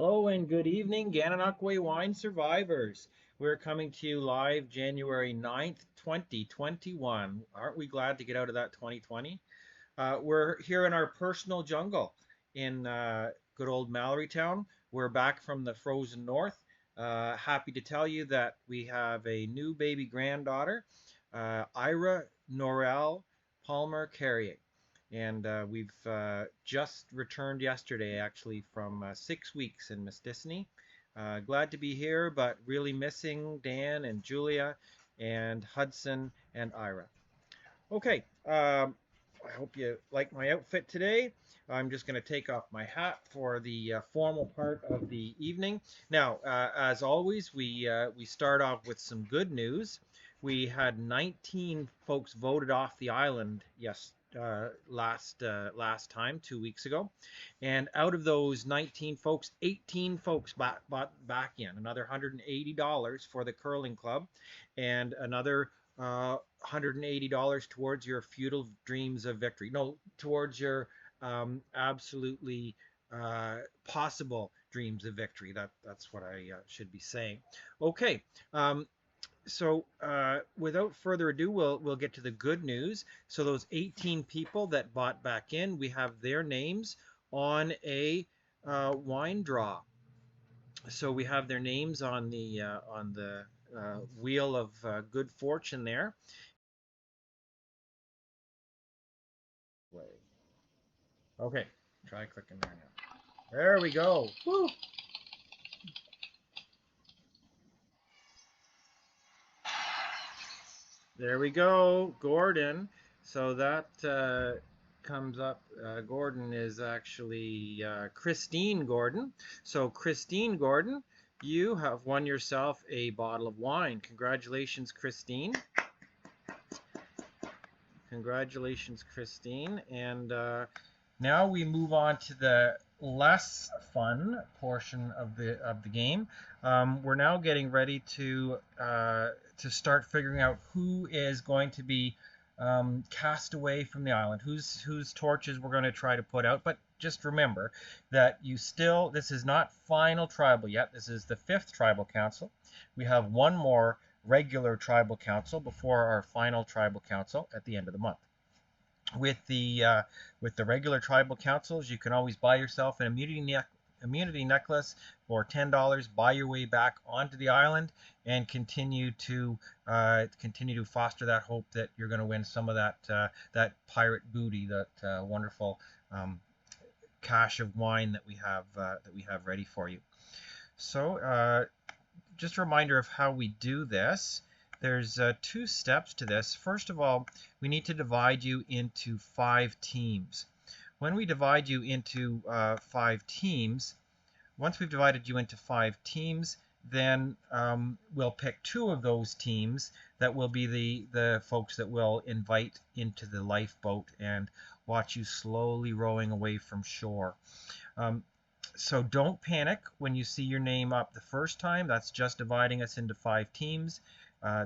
Hello and good evening, Gananoque wine survivors. We're coming to you live January 9th, 2021. Aren't we glad to get out of that 2020? We're here in our personal jungle in good old Mallorytown. We're back from the frozen north. Happy to tell you that we have a new baby granddaughter, Ira Norel Palmer Carrier. And we've just returned yesterday, actually, from 6 weeks in Mistissini. Glad to be here, but really missing Dan and Julia and Hudson and Ira. Okay, I hope you like my outfit today. I'm just going to take off my hat for the formal part of the evening. Now, as always, we start off with some good news. We had 19 folks voted off the island last time 2 weeks ago, and out of those 19 folks, 18 folks bought back in another $180 for the curling club, and another $180 towards your futile dreams of victory. No, towards your absolutely possible dreams of victory. That's what I should be saying. Okay. So without further ado, we'll get to the good news. So those 18 people that bought back in, we have their names on a wine draw. So we have their names on the wheel of good fortune there. Okay, try clicking there now. There we go. Woo. There we go, Gordon. So that comes up. Gordon is actually Christine Gordon. So Christine Gordon, you have won yourself a bottle of wine. Congratulations, Christine. Congratulations, Christine. And now we move on to the less fun portion of the game. We're now getting ready to start figuring out who is going to be cast away from the island, whose torches we're going to try to put out. But just remember that this is not final tribal yet. This is the 5th tribal council. We have one more regular tribal council before our final tribal council at the end of the month. With the regular tribal councils, you can always buy yourself an immunity necklace for $10. Buy your way back onto the island and continue to foster that hope that you're going to win some of that pirate booty, that wonderful cache of wine that we have ready for you. So just a reminder of how we do this. There's 2 steps to this. First of all, we need to divide you into 5 teams. When we divide you into 5 teams, once we've divided you into 5 teams, then we'll pick 2 of those teams that will be the folks that we'll invite into the lifeboat and watch you slowly rowing away from shore. So don't panic when you see your name up the first time. That's just dividing us into 5 teams.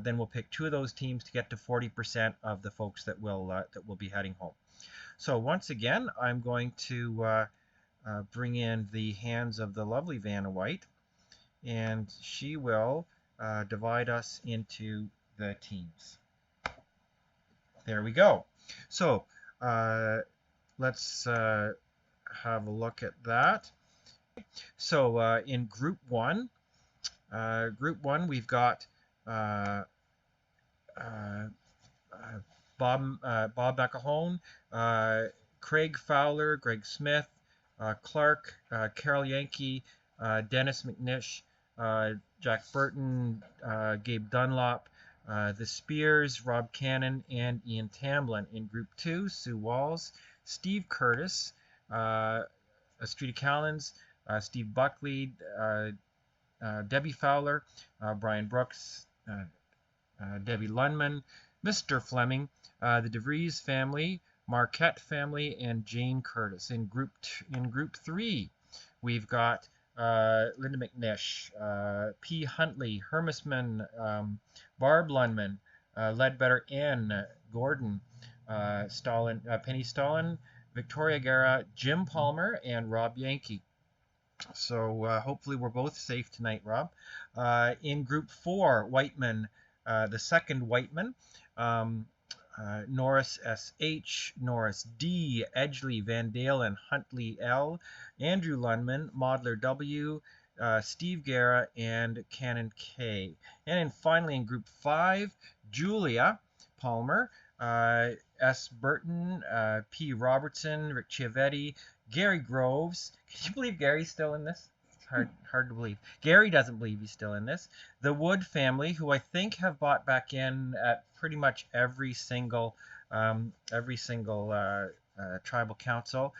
Then we'll pick 2 of those teams to get to 40% of the folks that will be heading home. So once again, I'm going to bring in the hands of the lovely Vanna White, and she will divide us into the teams. There we go. So let's have a look at that. So in group one, we've got Bob McElhone, Craig Fowler, Greg Smith, Clark, Carol Yankee, Dennis McNish, Jack Burton, Gabe Dunlop, the Spears, Rob Cannon, and Ian Tamblin. In group 2, Sue Walls, Steve Curtis, Estrita Callens, Steve Buckley, Debbie Fowler, Brian Brooks, Debbie Lundman, Mr. Fleming, the DeVries family, Marquette family, and Jane Curtis. In group 3, we've got Linda McNish, P. Huntley, Hermisman, Barb Lundman, Ledbetter N. Gordon, Penny Stalin, Victoria Guerra, Jim Palmer, and Rob Yankee. So hopefully we're both safe tonight, Rob. In Group 4, Whiteman, the second Whiteman, um, Norris S.H., Norris D., Edgley, Van Dalen, Huntley L., Andrew Lundman, Modler W., Steve Guerra, and Cannon K. And then finally in Group 5, Julia Palmer, S. Burton, P. Robertson, Rick Chiavetti, Gary Groves. Can you believe Gary's still in this? It's hard to believe. Gary doesn't believe he's still in this. The Wood family, who I think have bought back in at pretty much every single tribal council.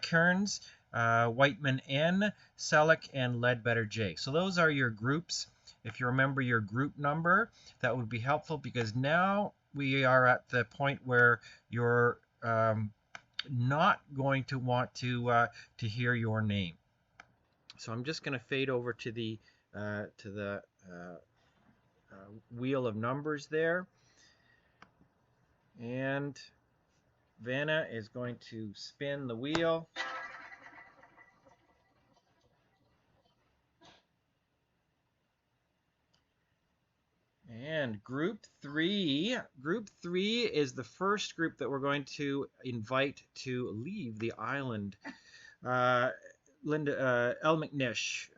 Kearns, Whiteman N, Selleck, and Ledbetter J. So those are your groups. If you remember your group number, that would be helpful, because now we are at the point where you're not going to want to hear your name. So I'm just going to fade over to the wheel of numbers there, and Vanna is going to spin the wheel. And Group 3 is the first group that we're going to invite to leave the island. Linda L. McNish,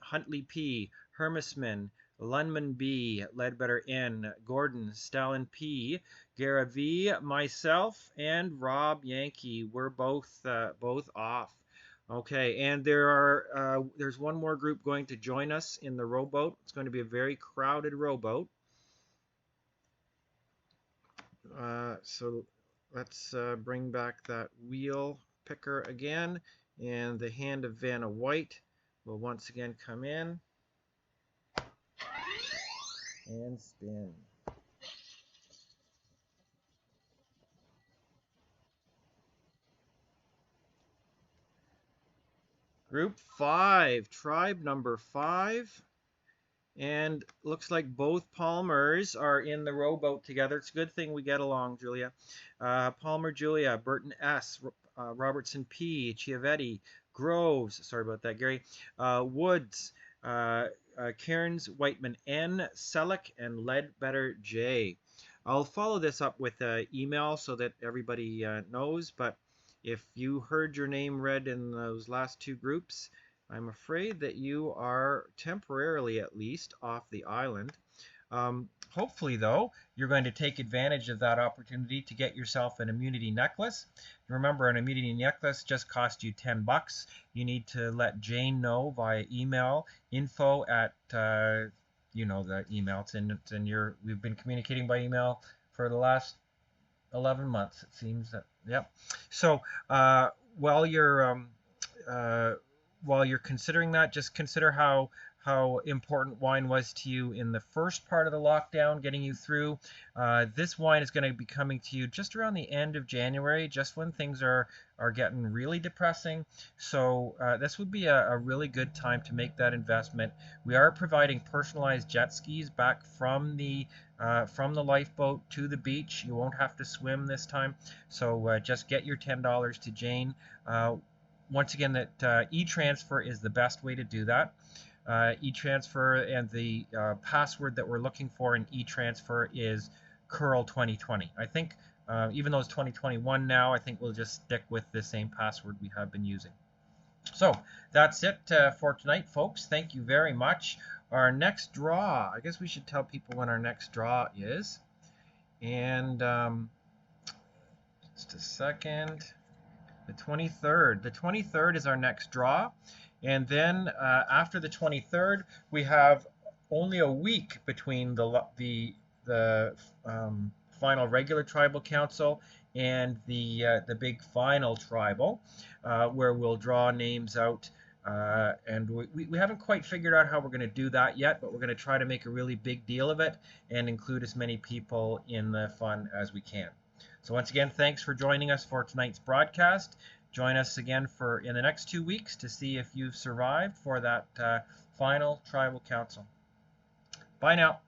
Huntley P., Hermisman, Lundman B., Ledbetter N., Gordon, Stalin P., Guerra V., myself, and Rob Yankee. We're both off. Okay, and there's one more group going to join us in the rowboat. It's going to be a very crowded rowboat. So let's bring back that wheel picker again, and the hand of Vanna White will once again come in and spin. Group 5, tribe number 5. And looks like both Palmers are in the rowboat together. It's a good thing we get along, Julia. Palmer Julia, Burton S., Robertson P., Chiavetti, Groves, sorry about that, Gary, Woods, Cairns, Whiteman N., Selleck, and Ledbetter J. I'll follow this up with an email so that everybody knows, but if you heard your name read in those last two groups, I'm afraid that you are temporarily, at least, off the island. Hopefully, though, you're going to take advantage of that opportunity to get yourself an immunity necklace. Remember, an immunity necklace just cost you $10. You need to let Jane know via email, info at, you know the email. It's in your, we've been communicating by email for the last 11 months, it seems. Yep. So while you're considering that, just consider how important wine was to you in the first part of the lockdown, getting you through. This wine is going to be coming to you just around the end of January, just when things are getting really depressing. So this would be a really good time to make that investment. We are providing personalized jet skis back from the lifeboat to the beach. You won't have to swim this time. So just get your $10 to Jane. Once again, that e-transfer is the best way to do that. E-transfer, and the password that we're looking for in e-transfer is Curl 2020. I think even though it's 2021 now, I think we'll just stick with the same password we have been using. So that's it for tonight, folks. Thank you very much. Our next draw, I guess we should tell people when our next draw is. And just a second. The 23rd. The 23rd is our next draw. And then after the 23rd, we have only a week between the final regular tribal council and the big final tribal, where we'll draw names out. And we haven't quite figured out how we're going to do that yet, but we're going to try to make a really big deal of it and include as many people in the fun as we can. So once again, thanks for joining us for tonight's broadcast. Join us again in the next 2 weeks to see if you've survived for that final tribal council. Bye now.